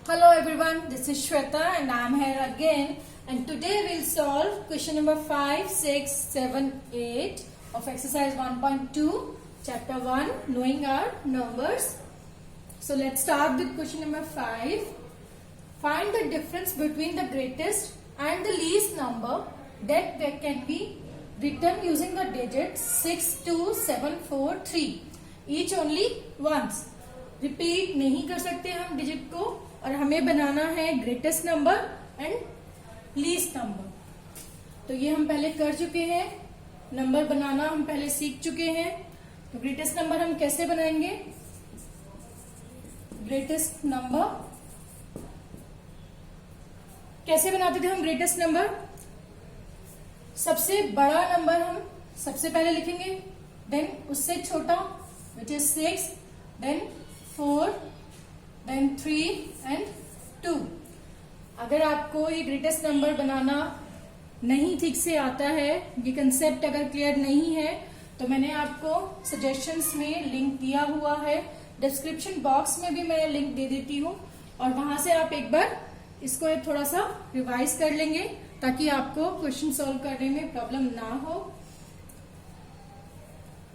Hello everyone, this is Shweta and I am here again, and today we'll solve question number 5, 6, 7, 8 of exercise 1.2 chapter 1 knowing our numbers. So let's start with question number 5. Find the difference between the greatest and the least number that can be written using the digits 6, 2, 7, 4, 3 each only once. Repeat नहीं कर सकते हम digit को, और हमें बनाना है greatest number and least number. तो ये हम पहले कर चुके हैं, नंबर बनाना हम पहले सीख चुके हैं. तो ग्रेटेस्ट नंबर हम कैसे बनाएंगे? ग्रेटेस्ट नंबर कैसे बनाते थे हम? ग्रेटेस्ट नंबर, सबसे बड़ा नंबर हम सबसे पहले लिखेंगे, देन उससे छोटा which is 6, then 4, then 3 and 2. अगर आपको ये ग्रेटेस्ट नंबर बनाना नहीं ठीक से आता है, ये कंसेप्ट अगर क्लियर नहीं है, तो मैंने आपको सजेशंस में लिंक दिया हुआ है. डिस्क्रिप्शन बॉक्स में भी मैं लिंक दे देती हूँ, और वहां से आप एक बार इसको थोड़ा सा रिवाइज कर लेंगे ताकि आपको क्वेश्चन सॉल्व करने में प्रॉब्लम ना हो.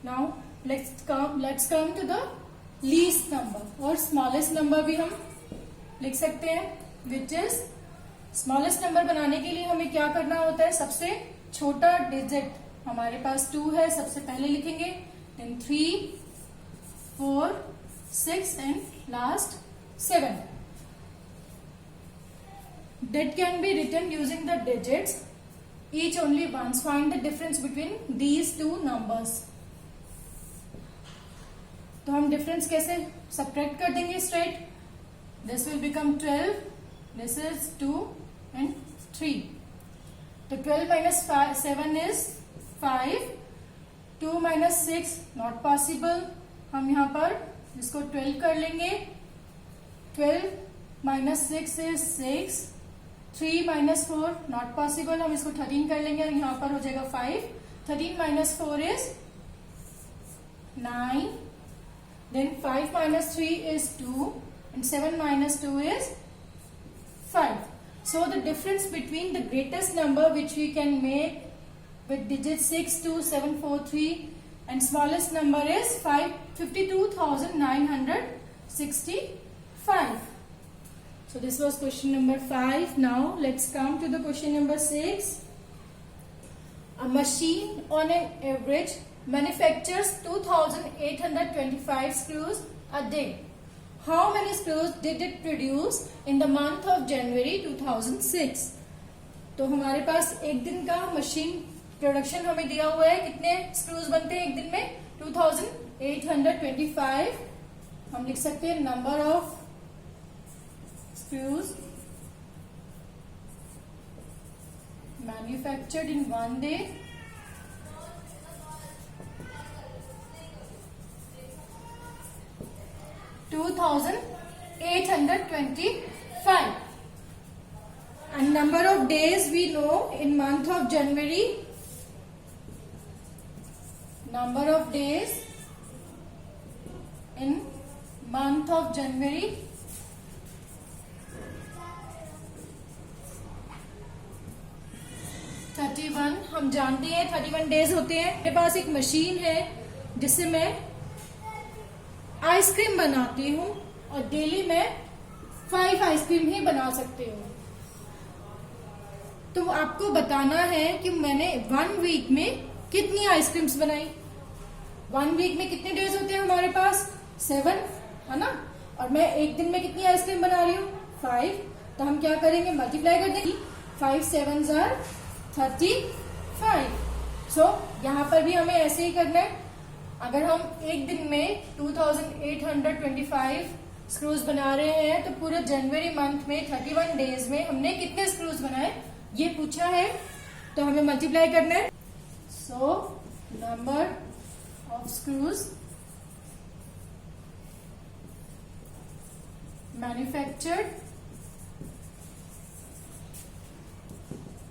Now let's come to the least number, और स्मॉलेस्ट नंबर भी हम लिख सकते हैं, विच इज स्मॉलेस्ट नंबर बनाने के लिए हमें क्या करना होता है? सबसे छोटा डिजिट हमारे पास 2 है, सबसे पहले लिखेंगे, then 3, 4, 6 and last 7. That can be written using the digits each only once. Find the difference between these two numbers. तो हम डिफरेंस कैसे सब्ट्रैक्ट कर देंगे? Straight, this will become 12, this is 2 and 3. तो 12 minus 7 is 5, 2 minus 6 not possible. हम यहाँ पर इसको 12 कर लेंगे. 12 minus 6 is 6, 3 minus 4 not possible. हम इसको 13 कर लेंगे, यहाँ पर हो जाएगा 5. 13 minus 4 is 9. Then 5 minus 3 is 2 and 7 minus 2 is 5. So the difference between the greatest number which we can make with digits 6, 2, 7, 4, 3 and smallest number is 52,965. So this was question number 5. Now let's come to the question number 6. A machine on an average manufactures 2,825 screws a day. How many screws did it produce in the month of January 2006? तो हमारे पास एक दिन का machine production हमें दिया हुआ है. कितने स्क्रूज बनते हैं एक दिन में? 2,825. हम लिख सकते हैं number of screws manufactured in one day. $2,825. And number of days we know in month of January. Number of days in month of January 31. हम जानते हैं 31 डेज होते हैं. मेरे पास एक मशीन है जिससे मैं आइसक्रीम बनाती हूँ, और डेली मैं 5 आइसक्रीम ही बना सकती हूँ. तो आपको बताना है कि मैंने 1 वीक में कितनी आइसक्रीम्स बनाई. 1 वीक में कितने डेज होते हैं हमारे पास? 7 है ना. और मैं एक दिन में कितनी आइसक्रीम बना रही हूँ? 5. तो हम क्या करेंगे? मल्टीप्लाई कर देंगे. 5 7s are 35. सो यहाँ पर भी हमें ऐसे ही करना है. अगर हम एक दिन में 2,825 स्क्रूज बना रहे हैं, तो पूरे जनवरी मंथ में 31 डेज में हमने कितने स्क्रूज बनाए ये पूछा है, तो हमें मल्टीप्लाई करना है. So number of screws manufactured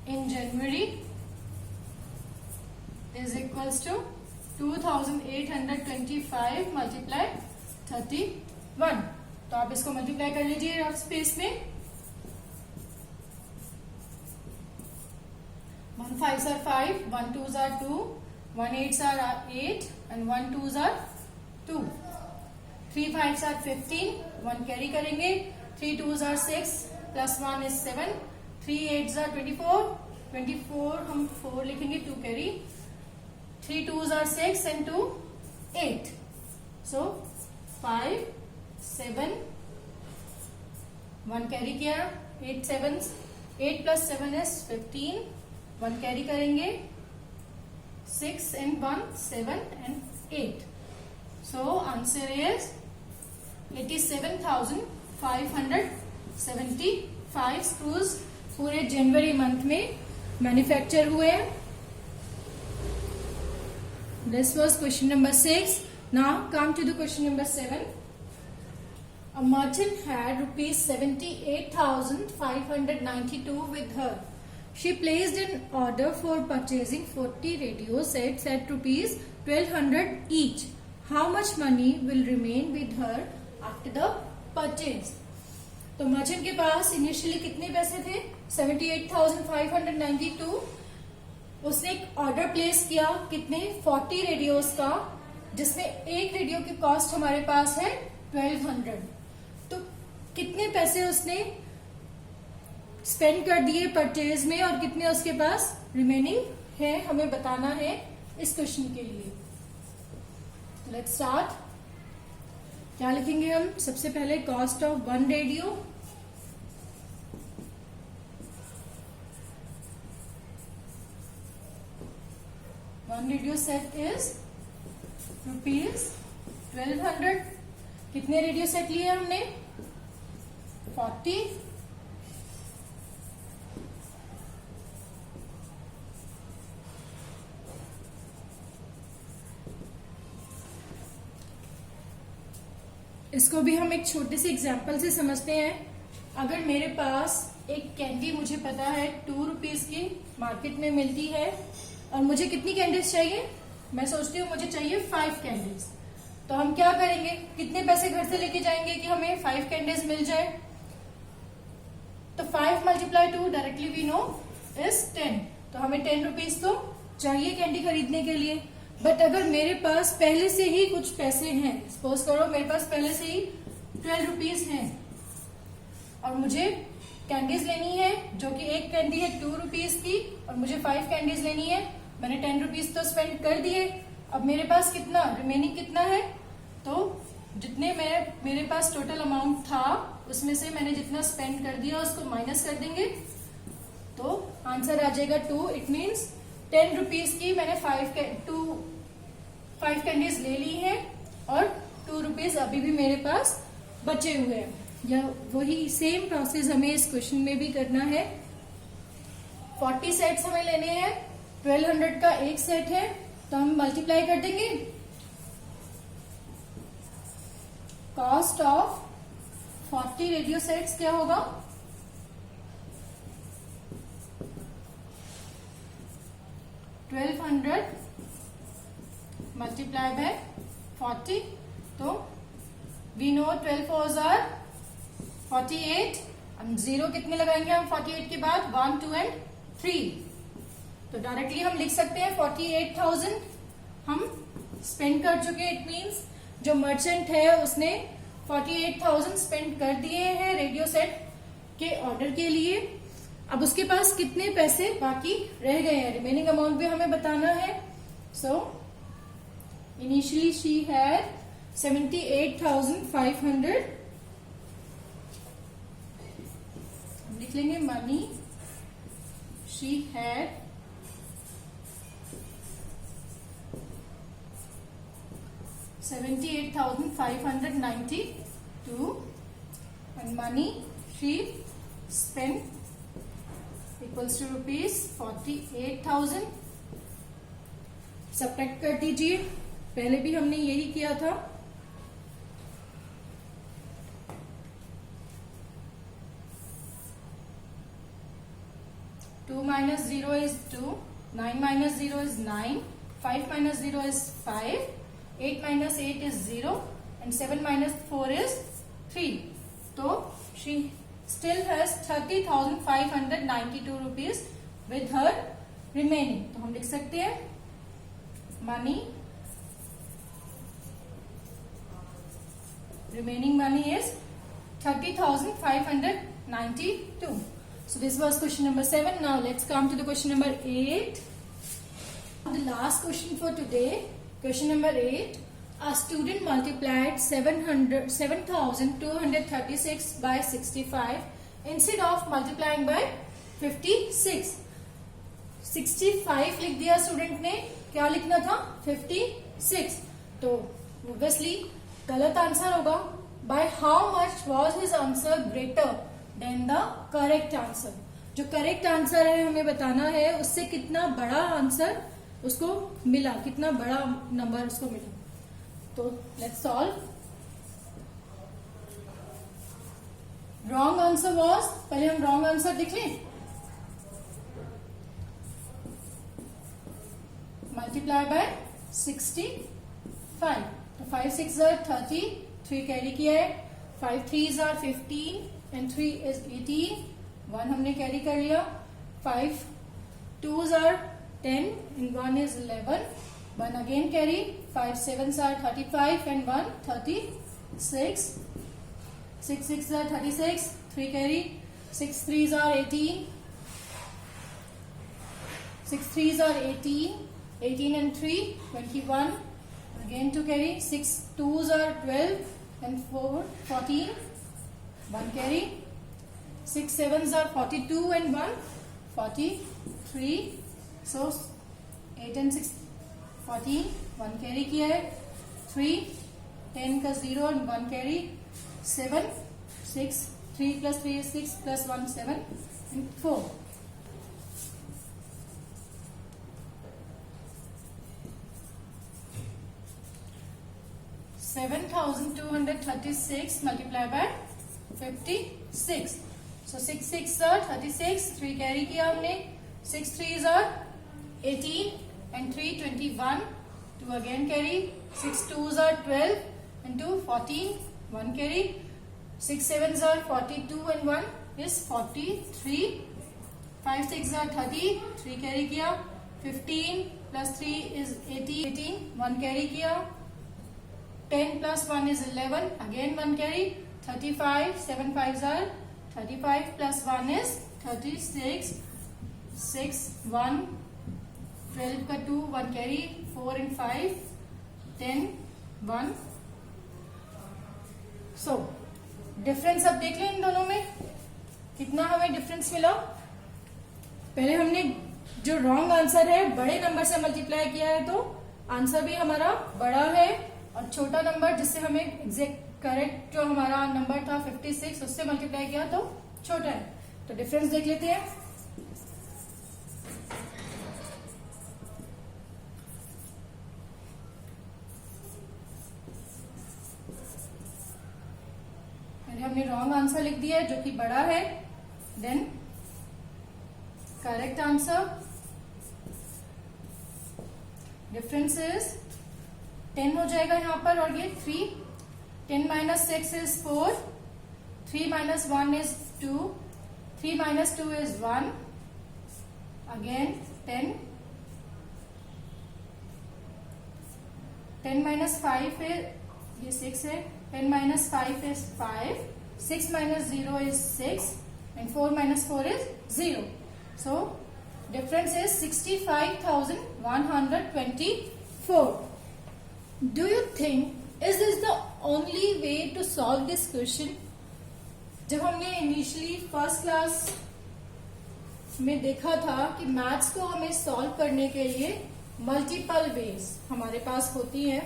in January is equals to 2,825 multiply 31. तो आप इसको मल्टीप्लाई कर लीजिए रफ स्पेस में। 1 5s are 5, 1 2s are 2, 1 8s are 8 and 1 2s are 2, 3 5s are 15, 1 carry करेंगे, 3 2s are 6 plus 1 is 7, 3 8s are 24, 24 हम 4 लिखेंगे, 2 carry, 3 2s are 6 and 2 8, so 5 7, 1 carry किया, 8 7s, 8 plus 7 is 15, 1 कैरी करेंगे, 6 and 1 7 and 8, so answer is 87,575 screws पूरे January month में manufacture हुए। This was question number 6। Now come to the question number 7। A merchant had rupees 78,592 with her. She placed an order for purchasing 40 radio sets at rupees 1200 each. How much money will remain with her after the purchase? तो merchant के पास initially कितने पैसे थे? 78,592। उसने एक order place किया कितने? 40 radios का, जिसमें एक रेडियो की कॉस्ट हमारे पास है 1200। तो कितने पैसे उसने स्पेंड कर दिए परचेज में और कितने उसके पास रिमेनिंग है, हमें बताना है इस क्वेश्चन के लिए। Let's start. क्या लिखेंगे हम? सबसे पहले cost of 1 radio, set is rupees 1200। कितने रेडियो सेट लिए हमने? 40। इसको भी हम एक छोटे से एग्जाम्पल से समझते हैं। अगर मेरे पास एक कैंडी मुझे पता है 2 रुपीज की मार्केट में मिलती है और मुझे कितनी कैंडीज चाहिए? मैं सोचती हूँ मुझे चाहिए 5 कैंडीज। तो हम क्या करेंगे? कितने पैसे घर से लेके जाएंगे कि हमें 5 कैंडीज मिल जाए? तो 5 × 2 डायरेक्टली वी नो इज 10। तो हमें 10 रुपीज तो चाहिए कैंडी खरीदने के लिए। बट अगर मेरे पास पहले से ही कुछ पैसे हैं, सपोज करो मेरे पास पहले से ही 12 रुपीज हैं और मुझे कैंडीज लेनी है, जो कि एक कैंडी है 2 रुपीज की और मुझे 5 कैंडीज लेनी है। मैंने 10 रुपीज तो स्पेंड कर दिए। अब मेरे पास कितना रिमेनिंग कितना है? तो जितने मेरे पास टोटल अमाउंट था उसमें से मैंने जितना स्पेंड कर दिया उसको माइनस कर देंगे तो आंसर आ जाएगा 2। इट मीन्स 10 रुपीज की मैंने 5 कैंडीज ले ली है और 2 रुपीज अभी भी मेरे पास बचे हुए हैं। या वही सेम प्रोसेस हमें इस क्वेश्चन में भी करना है। 40 सेट्स हमें लेने हैं, 1200 का एक सेट है तो हम मल्टीप्लाई कर देंगे। कॉस्ट ऑफ 40 रेडियो सेट्स क्या होगा? 1200 मल्टीप्लाई बाय 40। तो वी नो 12 4s are 48। हम 0 कितने लगाएंगे हम 48 के बाद? 1 2 and 3। तो डायरेक्टली हम लिख सकते हैं 48,000 हम स्पेंड कर चुके हैं। इट मीन्स जो मर्चेंट है उसने 48,000 स्पेंड कर दिए हैं रेडियो सेट के ऑर्डर के लिए। अब उसके पास कितने पैसे बाकी रह गए हैं, रिमेनिंग अमाउंट भी हमें बताना है। So initially she had 78,500। लिख लेंगे money she had 78,592 and money she spent equals to rupees 48,000। Subtract कर दीजिए, पहले भी हमने यही किया था। Two minus 0 is 2, 9 minus 0 is 9, 5 minus 0 is 5, 8 minus 8 is 0 and 7 minus 4 is 3. तो she still has 30,592 rupees with her remaining. तो हम लिख सकते हैं money, remaining money is 30,592. So this was question number 7. Now let's come to the question number 8. The last question for today, question number 8. A student multiplied 7,236 by 65 instead of multiplying by 56. 65 लिख दिया student ने, क्या लिखना था 56. तो obviously गलत answer होगा. By how much was his answer greater than the correct answer? जो करेक्ट आंसर है हमें बताना है उससे कितना बड़ा आंसर उसको मिला, कितना बड़ा नंबर उसको मिला. तो let's solve. Wrong answer was, पहले हम रॉन्ग आंसर लिख लें. Multiply by 65. तो 5 6 30, 3 कैरी किया है. 5 3 15 एंड 3 इज 18. 1 हमने कैरी कर लिया. 5 2 10 and 1 is 11. 1 again carry. 5 7 35 and 1 36. 6 6 36. 3 carry. 6 3 18. 6 3 18. 18 and 3 21. Again to carry. 6 2 12 and 4 14. 1 carry. 6 7 42 and 1 43. So 8 and 6 14. 1 carry किया है. 3 10 का 0 and 1 carry. 7 6 3 plus 3 is 6 plus 1 7 and 4. $7,236 multiplied by 56. So 6 6 36. 3 carry किया हमने. 6 3 18 and 3 21. 2 again carry. 6 2 12 and 2 14. 1 carry. 6 7 42 and 1 is 43. 5 6 30. 3 carry किया. 15 plus 3 is 18. 1 carry किया. 10 plus 1 is 11. Again 1 carry. 35. 7 5 35 plus 1 is 36. 6 1 12 का 2. 1 carry. 4 and 5 10 1. So difference अब देख लें इन दोनों में कितना हमें डिफरेंस मिला. पहले हमने जो रॉन्ग आंसर है बड़े नंबर से मल्टीप्लाई किया है तो आंसर भी हमारा बड़ा है और छोटा नंबर जिससे हमें एग्जैक्ट करेक्ट जो हमारा नंबर था 56 उससे मल्टीप्लाई किया तो छोटा है. तो डिफरेंस देख लेते हैं. हमने रॉन्ग आंसर लिख दिया है जो कि बड़ा है. Then correct answer difference is 10 हो जाएगा यहाँ पर और ये 3. 10 minus 6 is 4. 3 minus 1 is 2. 3 minus 2 is 1. Again 10. 10 minus 5 is ये 6 है. 10 minus 5 is 5. 6 minus 0 is 6 and 4 minus 4 is 0. So difference is 65,124. Do you think is this the only way to solve this question? जब हमने initially first class में देखा था कि maths को हमें सॉल्व करने के लिए मल्टीपल वेज हमारे पास होती है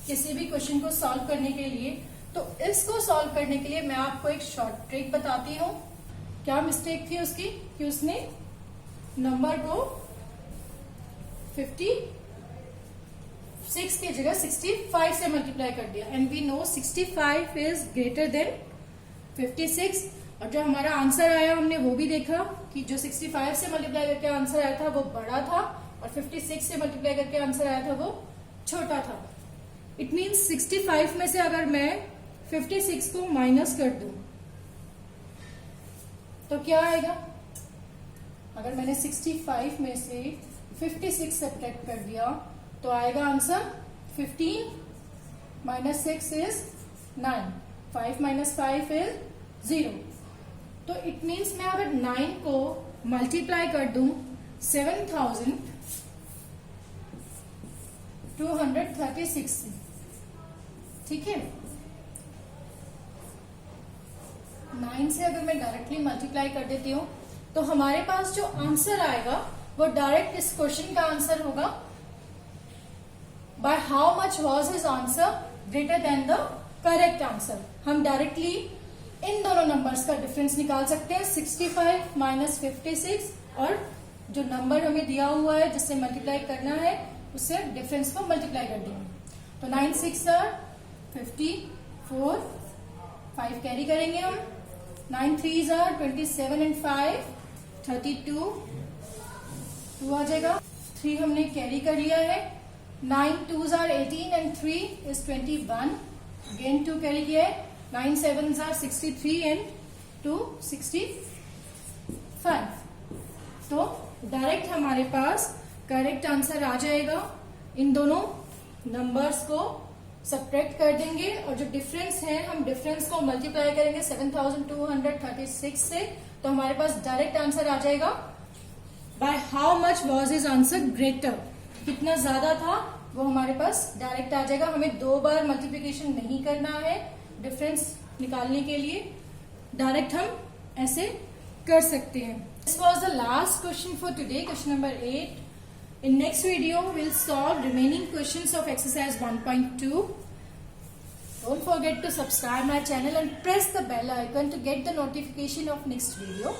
किसी भी क्वेश्चन को सॉल्व करने के लिए. तो इसको सॉल्व करने के लिए मैं आपको एक शॉर्ट ट्रिक बताती हूँ. क्या मिस्टेक थी उसकी कि उसने नंबर को 56 की जगह 65 से मल्टीप्लाई कर दिया. And we know 65 is greater than 56. और जो हमारा आंसर आया हमने वो भी देखा कि जो 65 से मल्टीप्लाई करके आंसर आया था वो बड़ा था और 56 से मल्टीप्लाई करके आंसर आया था वो छोटा था. इट मीन्स 65 में से अगर मैं 56 को माइनस कर दूं तो क्या आएगा? अगर मैंने 65 में से 56 सब्ट्रैक्ट कर दिया तो आएगा answer 15 minus 6 is 9, 5 minus 5 is 0। तो इट मीन्स मैं अगर 9 को मल्टीप्लाई कर दूं 7236 से, ठीक है, 9 से अगर मैं डायरेक्टली मल्टीप्लाई कर देती हूँ तो हमारे पास जो आंसर आएगा वो डायरेक्ट इस क्वेश्चन का आंसर होगा। By how much was his answer greater than the correct answer. हम डायरेक्टली इन दोनों नंबर्स का डिफरेंस निकाल सकते हैं, 65 माइनस 56, और जो नंबर हमें दिया हुआ है जिससे मल्टीप्लाई करना है उससे डिफरेंस को मल्टीप्लाई कर देंगे। तो 9 6 are 54, 5 कैरी करेंगे हम, 9 3 are 27 and 5 32, 2 आ जाएगा, 3 हमने कैरी कर लिया है, 9 2 are 18 and 3 is 21, again 2 carry किया है, 9 7 are 63 and 2 65। तो डायरेक्ट हमारे पास करेक्ट आंसर आ जाएगा। इन दोनों नंबर्स को सब्ट्रैक्ट कर देंगे और जो डिफरेंस है हम डिफरेंस को मल्टीप्लाई करेंगे 7236 से, तो हमारे पास डायरेक्ट आंसर आ जाएगा। By how much was his answer greater, कितना ज्यादा था वो हमारे पास डायरेक्ट आ जाएगा। हमें 2 बार मल्टीप्लीकेशन नहीं करना है डिफरेंस निकालने के लिए, डायरेक्ट हम ऐसे कर सकते हैं। This was the last question for today, question number 8. In next video, we'll solve remaining questions of exercise 1.2. Don't forget to subscribe my channel and press the bell icon to get the notification of next video.